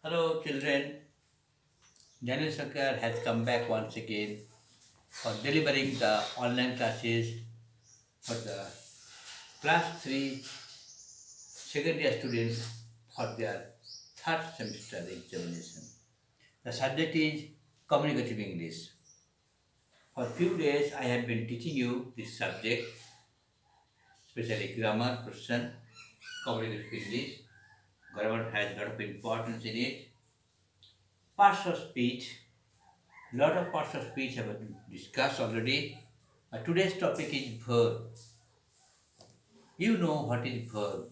Hello, children. Daniel Shankar has come back once again for delivering the online classes for the class 3 second year students for their third semester examination. The subject is communicative English. For few days, I have been teaching you this subject, especially grammar, question, communicative English. Grammar has a lot of importance in it. Parts of speech, lot of parts of speech have been discussed already. Today's topic is verb. You know what is verb.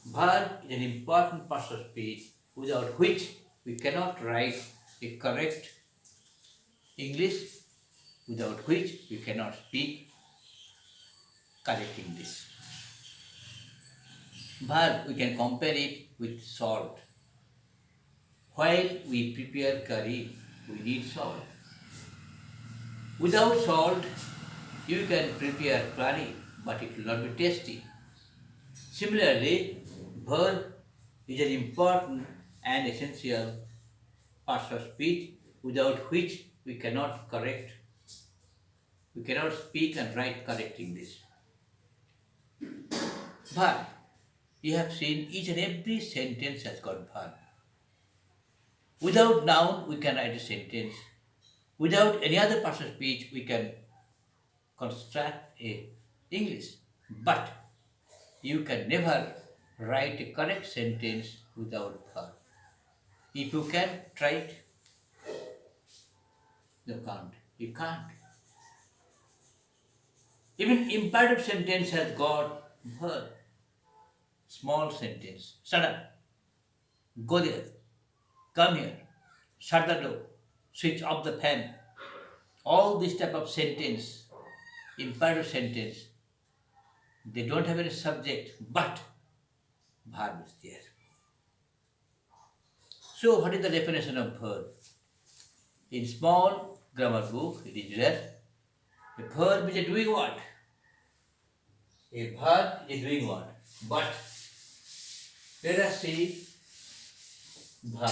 Verb is an important part of speech without which we cannot write a correct English, without which we cannot speak correct English. Verb, we can compare it with salt. While we prepare curry, we need salt. Without salt, you can prepare curry, but it will not be tasty. Similarly, verb is an important and essential part of speech without which we cannot speak and write correct English. Verb. You have seen each and every sentence has got verb. Without noun, we can write a sentence. Without any other part of speech, we can construct a English. But you can never write a correct sentence without verb. If you can, try it. You can't. You can't. Even imperative sentence has got verb. Small sentence. Shut up. Go there. Come here. Shut the door. Switch off the fan. All this type of sentence, imperative sentence, they don't have any subject, but verb is there. So, what is the definition of verb? In small grammar book, it is there. A verb is a doing what? A verb is doing what? But let us see verb.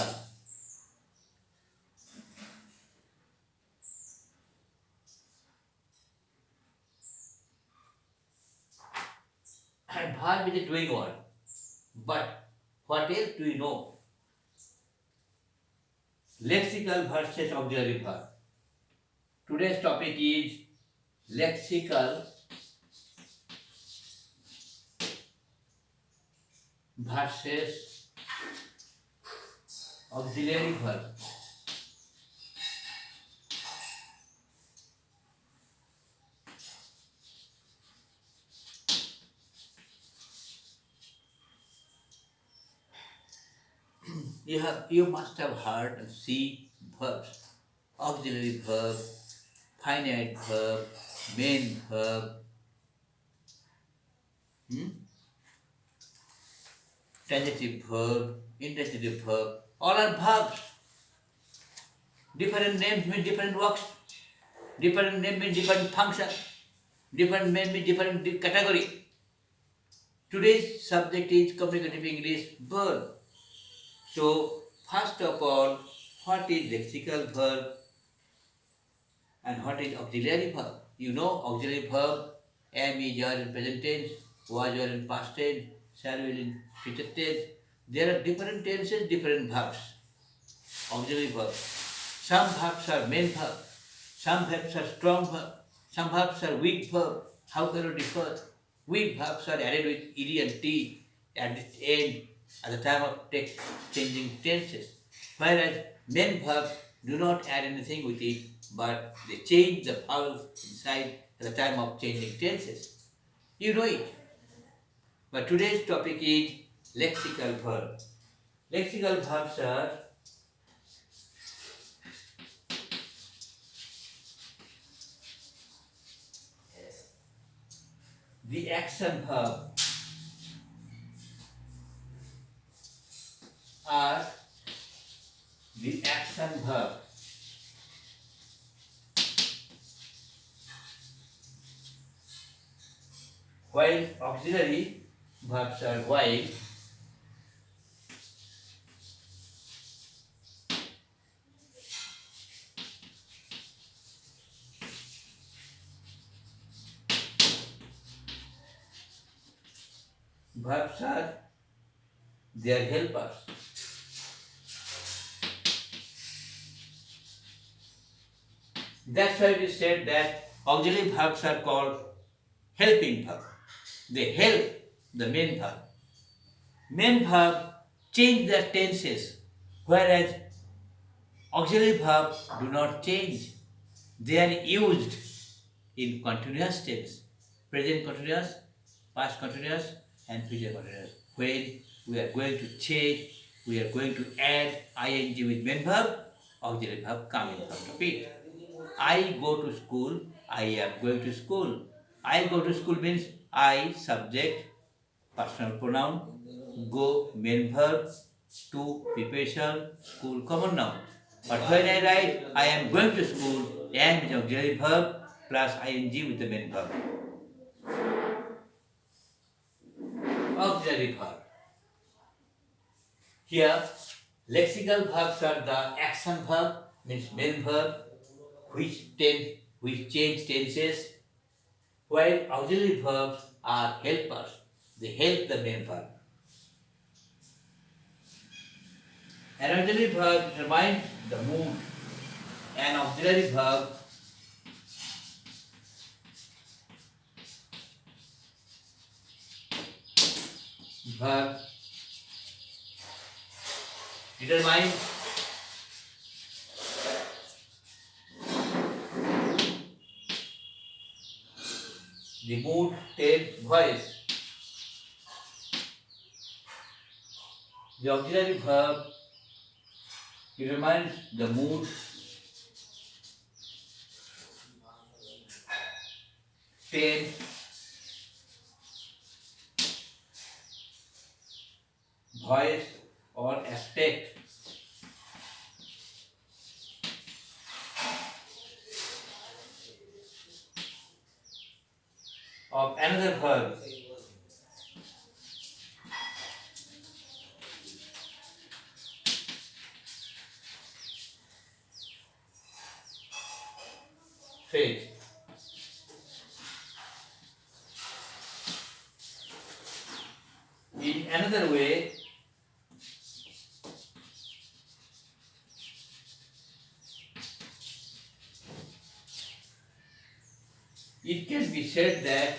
And verb is a doing what? But what else do we know? Lexical versus auxiliary verb. Today's topic is lexical versus auxiliary verb. You must have heard and see verbs. Auxiliary verb, finite verb, main verb, transitive verb, intransitive verb. All are verbs. Different names mean different works. Different name mean different function. Different name mean different category. Today's subject is communicative English verb. So, first of all, what is lexical verb and what is auxiliary verb? You know auxiliary verb, am is are in present tense, was are in past tense, shall will in future tense. There are different tenses, different verbs. Auxiliary verb. Some verbs are main verb, some verbs are strong verb, some verbs are weak verb. How can you differ? Weak verbs are added with ed and t at the end at the time of text changing tenses. Whereas main verbs do not add anything with it, but they change the vowels inside at the time of changing tenses. You know it. But today's topic is lexical verb. Lexical verbs are the action verb are the action verb. While auxiliary verbs are while, verbs are their helpers. That's why we said that auxiliary verbs are called helping verb. They help the main verb. Main verb change their tenses, whereas auxiliary verb do not change. They are used in continuous tense, present continuous, past continuous, and future continuous. When we are going to change, we are going to add ing with main verb, auxiliary verb come in front of it. I go to school, I am going to school. I go to school means I, subject, personal pronoun, go, main verb, to, preparation, school, common noun. But when I write I am going to school, am is auxiliary verb plus ing with the main verb. Auxiliary verb. Here, lexical verbs are the action verb, means main verb, which change tenses, while auxiliary verbs are helpers. They help the main verb. An auxiliary verb determines the mood. An auxiliary verb determines the mood, tense, voice. The auxiliary verb determines the mood, tense, voice, or aspect of another verb. Phrase. In another way, it can be said that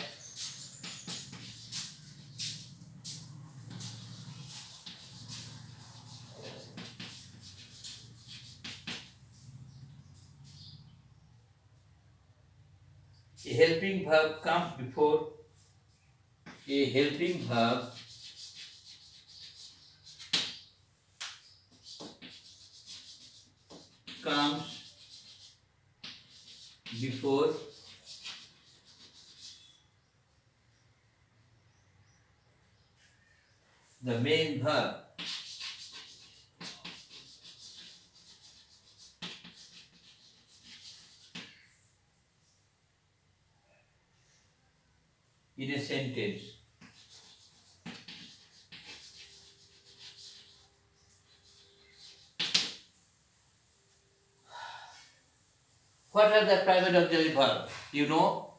a helping verb comes before a helping verb comes before the main verb. In a sentence. What are the primary auxiliary verbs? You know,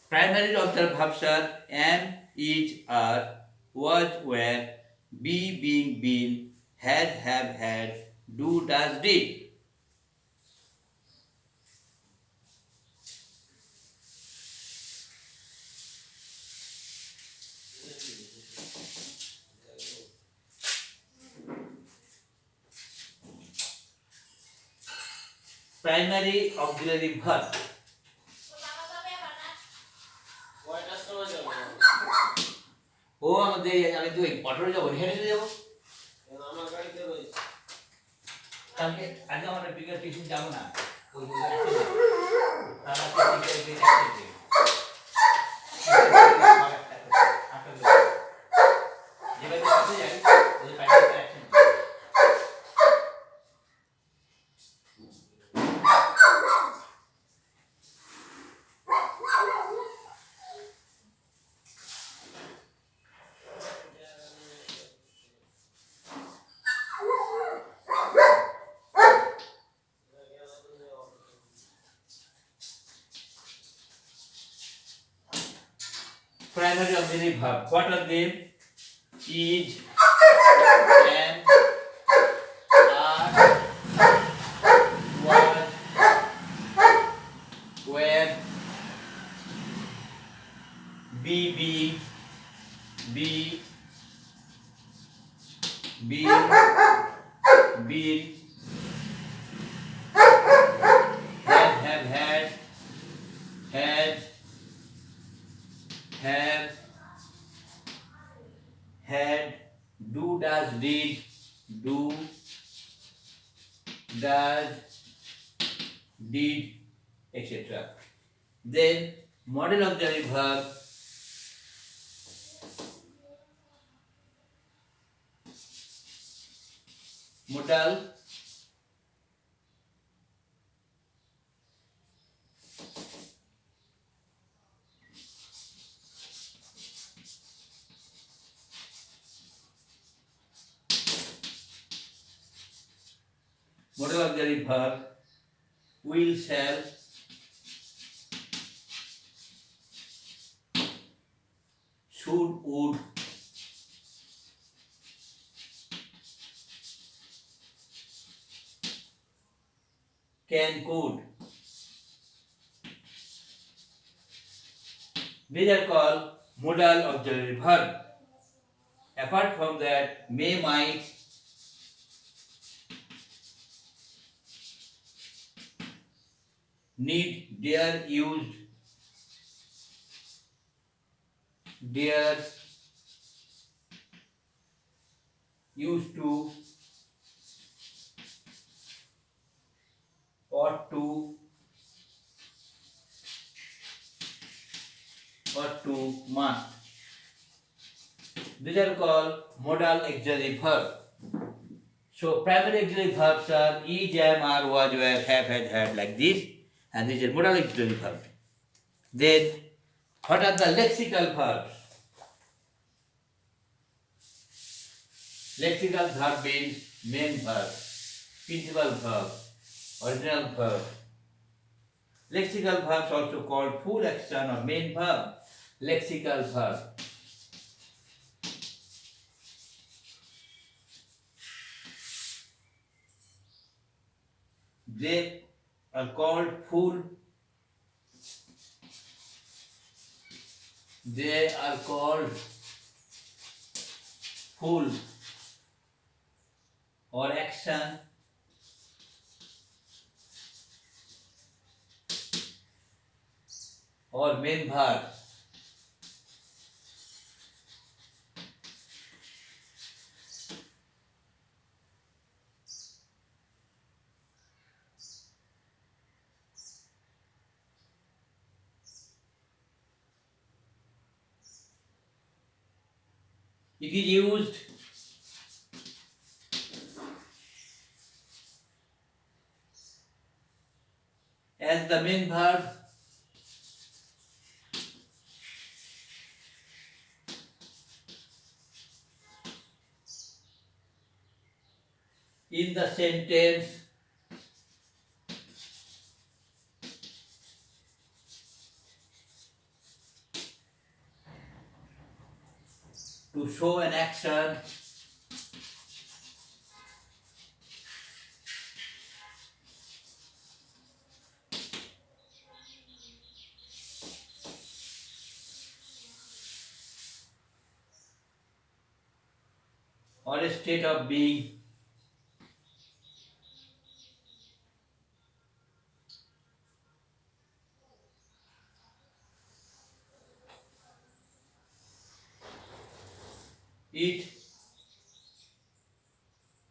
primary auxiliary verbs are am, is, are, was, were, be, being, been, has, have, had, do, does, did. Primary auxiliary verb. ও আমাদের আমি তো অটোরে যাবো হেঁটে যাবো কালকে আজকে আমরা বিকেল টিউশন যাবো না ওই primary auxiliary verb. What are they? is, am, are, was, were, be, be, been, have had, have, had, do, does, did, do, does, did, etc. Then model auxiliary verb. Modal modal auxiliary verb will, shall, should, would, can, could. These are called modal auxiliary verb. Apart from that, may, might, need, dare, used, dare, used to, ought to, must. These are called modal auxiliary verb. So primary auxiliary verbs are is, am, are, was, were, have, had, like this, and these are modal auxiliary verbs. Then what are the lexical verbs? Lexical verb means main verb, principal verb, original verb. Lexical verbs also called full action or main verb. Lexical verb. They are called full. They are called full or action or main verb. It is used as the main verb in the sentence to show an action or a state of being. It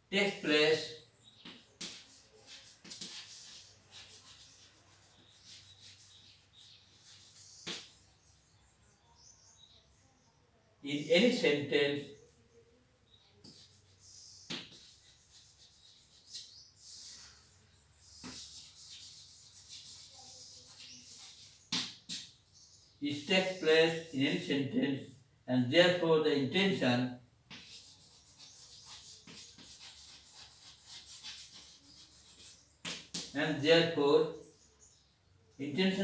takes place in any sentence it takes place in any sentence, and therefore the intention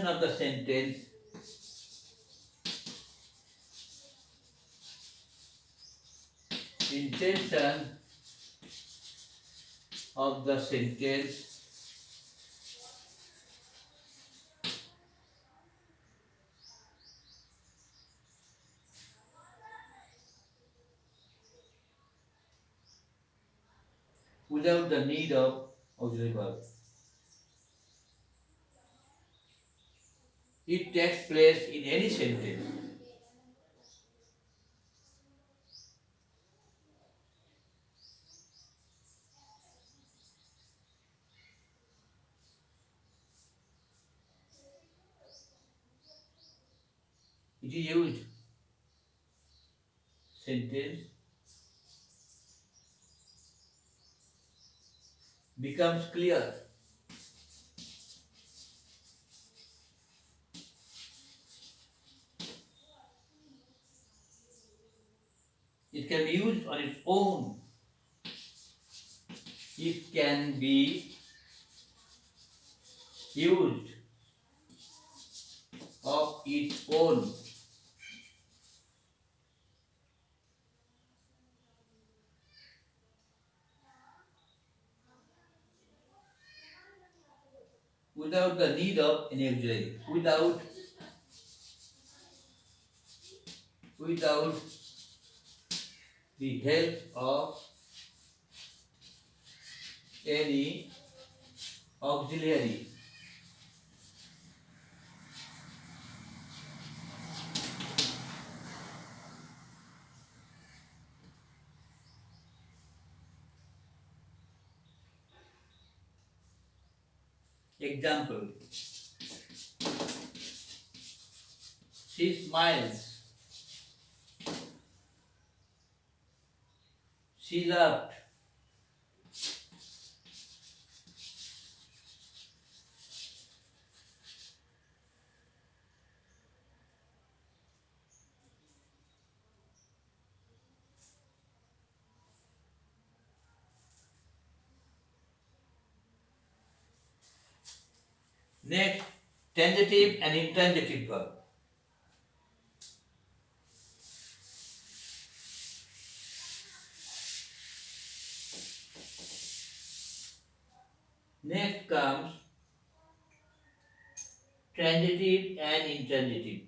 of the sentence intention of the sentence without the need of auxiliary verb. It takes place in any sentence. It is used. Sentence becomes clear. It can be used on its own. It can be used of its own. Without the need of any auxiliary. Without the help of any auxiliary. Example. She smiles. She laughed. Next, transitive and intransitive verb. Next comes transitive and intransitive.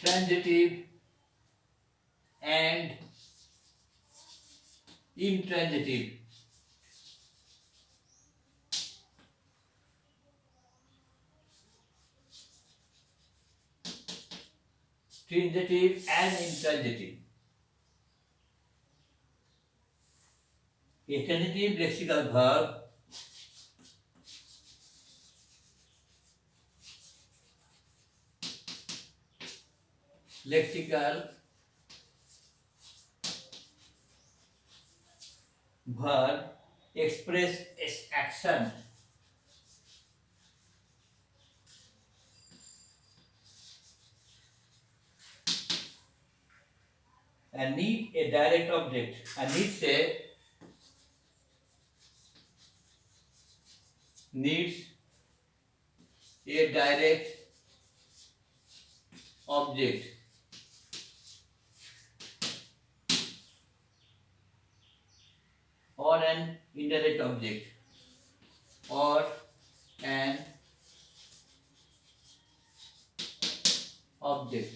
Transitive and intransitive. Transitive and intransitive. A transitive lexical verb express its action and need a direct object and needs a direct object or an indirect object or an object.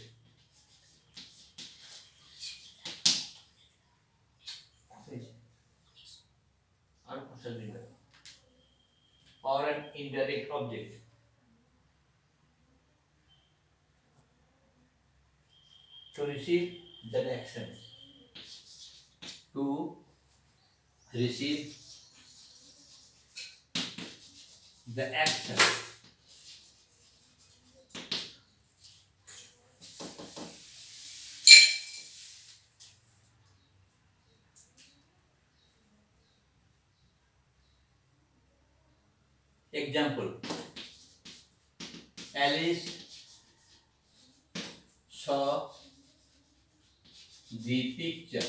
Or an indirect object. To receive the action. To receive the action. Example. Alice saw the picture.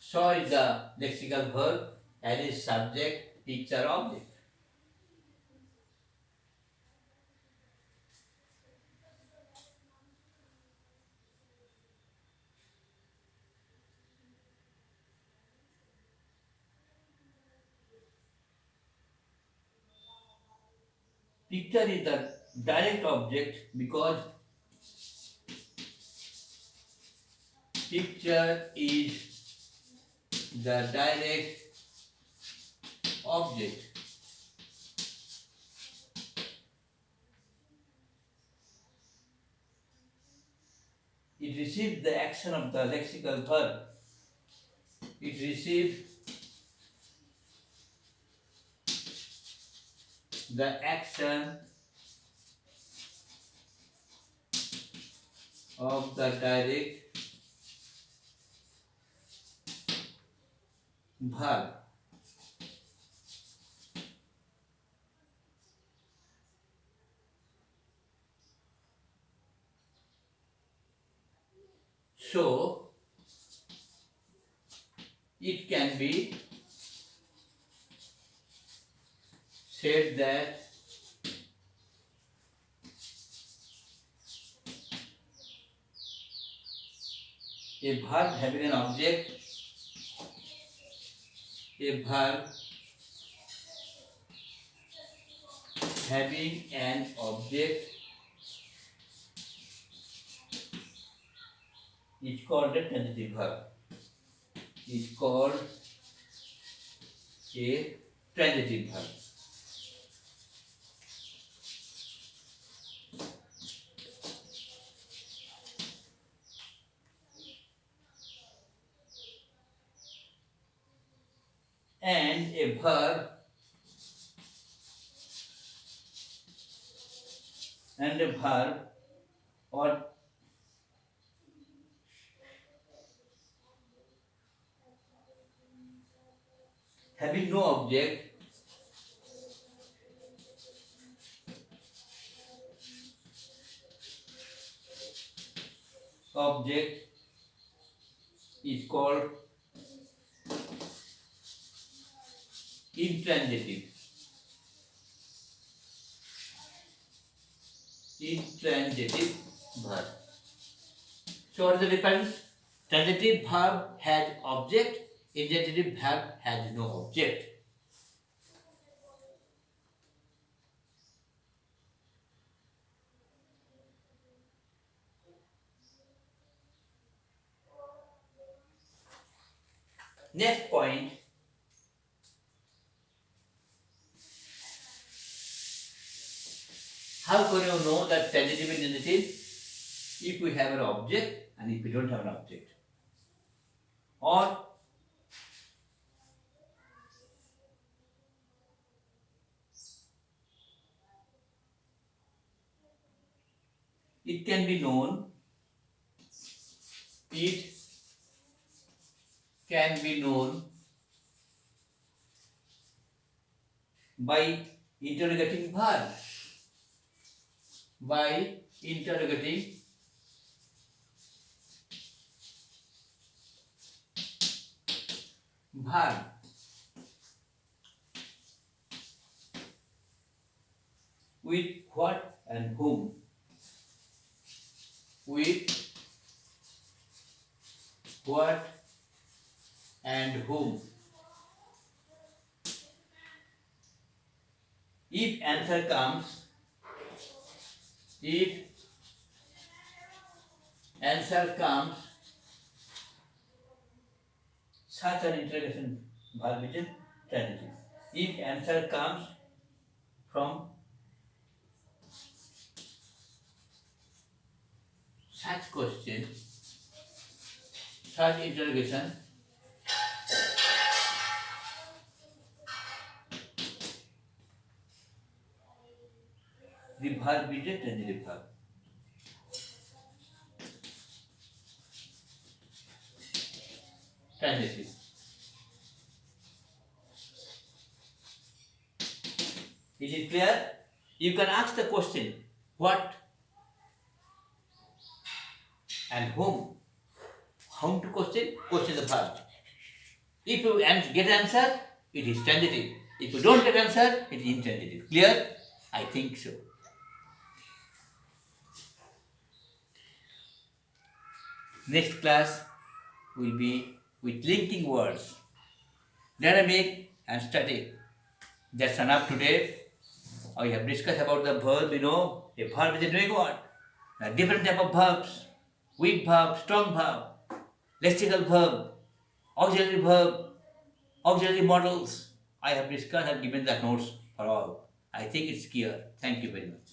Saw is the lexical verb and is subject, picture, object. Picture is the direct object because picture is the direct object. It receives the action of the lexical verb. It receives the action of the direct verb. So, it can be said that a verb having an object, a verb having an object is called a transitive verb. Is called a transitive verb. And a verb or having no object is called intransitive. Intransitive verb. So what is the difference? Transitive verb has object, intransitive verb has no object. Next point, how can you know that transitive and intransitive? If we have an object and if we don't have an object. Or it can be known, it can be known by interrogating verb. By interrogating verb. With what and whom? With what and whom? If answer comes, such an interrogation verb is transitive. If answer comes from such question, such interrogation, the verb is a transitive verb. Transitive. Is it clear? You can ask the question, what and whom? Whom to question? Question the verb. If you get answer, it is transitive. If you don't get answer, it is intransitive. Clear? I think so. Next class will be with linking words, dynamic and static. That's enough today. I have discussed about the verb. A verb is a doing what? Different type of verbs: weak verb, strong verb, lexical verb, auxiliary verb, auxiliary models. I have discussed and given the notes for all. I think it's clear. Thank you very much.